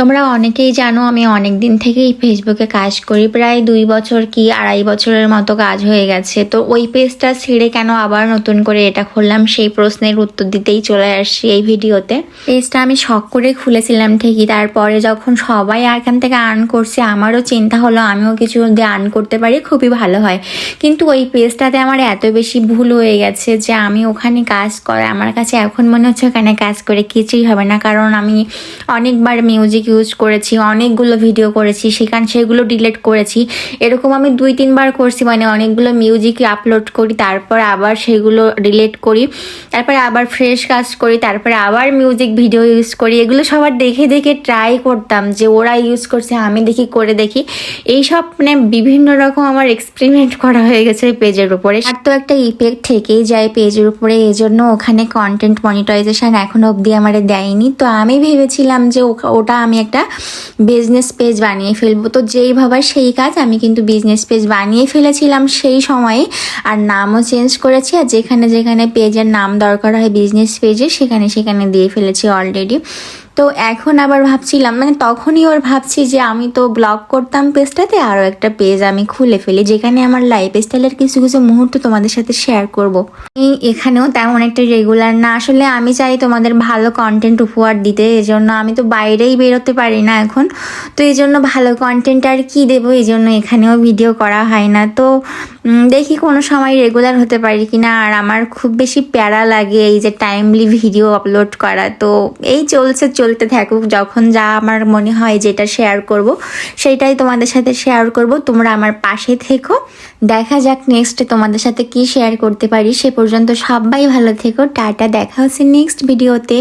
তোমরা অনেকেই জানো আমি অনেক দিন থেকেই ফেসবুকে কাজ করি, প্রায় 2 বছর কি 2.5 বছরের মতো কাজ হয়ে গেছে। তো ওই পেজটা ছেড়ে কেন আবার নতুন করে এটা খুললাম, সেই প্রশ্নের উত্তর দিতেই চলে আসছি এই ভিডিওতে। পেজটা আমি শখ করে খুলেছিলাম ঠিকই, তারপরে যখন সবাই এখান থেকে আর্ন করছে আমারও চিন্তা হলো আমিও কিছু যদি আর্ন করতে পারি খুবই ভালো হয়। কিন্তু ওই পেজটাতে আমার এত বেশি ভুল হয়ে গেছে যে আমি ওখানে কাজ করে আমার কাছে এখন মনে হচ্ছে ওখানে কাজ করে কিছুই হবে না, কারণ আমি অনেকবার মিউজিক ইউজ করেছি, অনেকগুলো ভিডিও করেছি, সেগুলো ডিলিট করেছি। এরকম আমি 2-3 বার করছি, মানে অনেকগুলো মিউজিক আপলোড করি, তারপর আবার সেগুলো ডিলিট করি, তারপরে আবার ফ্রেশ কাজ করি, তারপরে আবার মিউজিক ভিডিও ইউজ করি। এগুলো সবার দেখে দেখে ট্রাই করতাম যে ওরা ইউজ করছে আমি দেখি করে দেখি, এইসব মানে বিভিন্ন রকম আমার এক্সপেরিমেন্ট করা হয়ে গেছে পেজের উপরে। আর তো একটা ইফেক্ট থেকেই যায় পেজের উপরে, এই জন্য ওখানে কন্টেন্ট মনিটাইজেশন এখনো অবধি আমার দেয়নি। তো আমি ভেবেছিলাম যে ওটা আমি একটা বিজনেস পেজ বানিয়ে ফেলবো। তো যেই ভাবার সেই কাজ, আমি কিন্তু বিজনেস পেজ বানিয়ে ফেলেছিলাম সেই সময়ে, আর নামও চেঞ্জ করেছি, আর যেখানে যেখানে পেজের নাম দরকার হয় বিজনেস পেজে সেখানে সেখানে দিয়ে ফেলেছি অলরেডি। তো এখন আবার ভাবছিলাম, মানে তখনই ভাবছি যে আমি তো ব্লগ করতাম পেজটাতে, আরও একটা পেজ আমি খুলে ফেলি যেখানে আমার লাইফস্টাইলের কিছু কিছু মুহূর্ত তোমাদের সাথে শেয়ার করব। এখানেও তেমন একটা রেগুলার না, আসলে আমি চাই তোমাদের ভালো কন্টেন্ট উপহার দিতে, এজন্য আমি তো বাইরেই বেরোতে পারি না এখন, তো এই জন্য ভালো কন্টেন্ট আর কি দেবো, এই জন্য এখানেও ভিডিও করা হয় না। তো দেখি কোনো সময় রেগুলার হতে পারি কিনা। আর আমার খুব বেশি প্যারা লাগে এই যে টাইমলি ভিডিও আপলোড করা, তো এই চলতে থাকুক, যখন যা আমার মনে হয় যেটা শেয়ার করব সেটাই তোমাদের সাথে শেয়ার করব। তোমরা আমার পাশে থেকো, দেখা যাক নেক্সটে তোমাদের সাথে কি শেয়ার করতে পারি। সে পর্যন্ত সবাই ভালো থেকো, টাটা, দেখা হচ্ছে নেক্সট ভিডিওতে।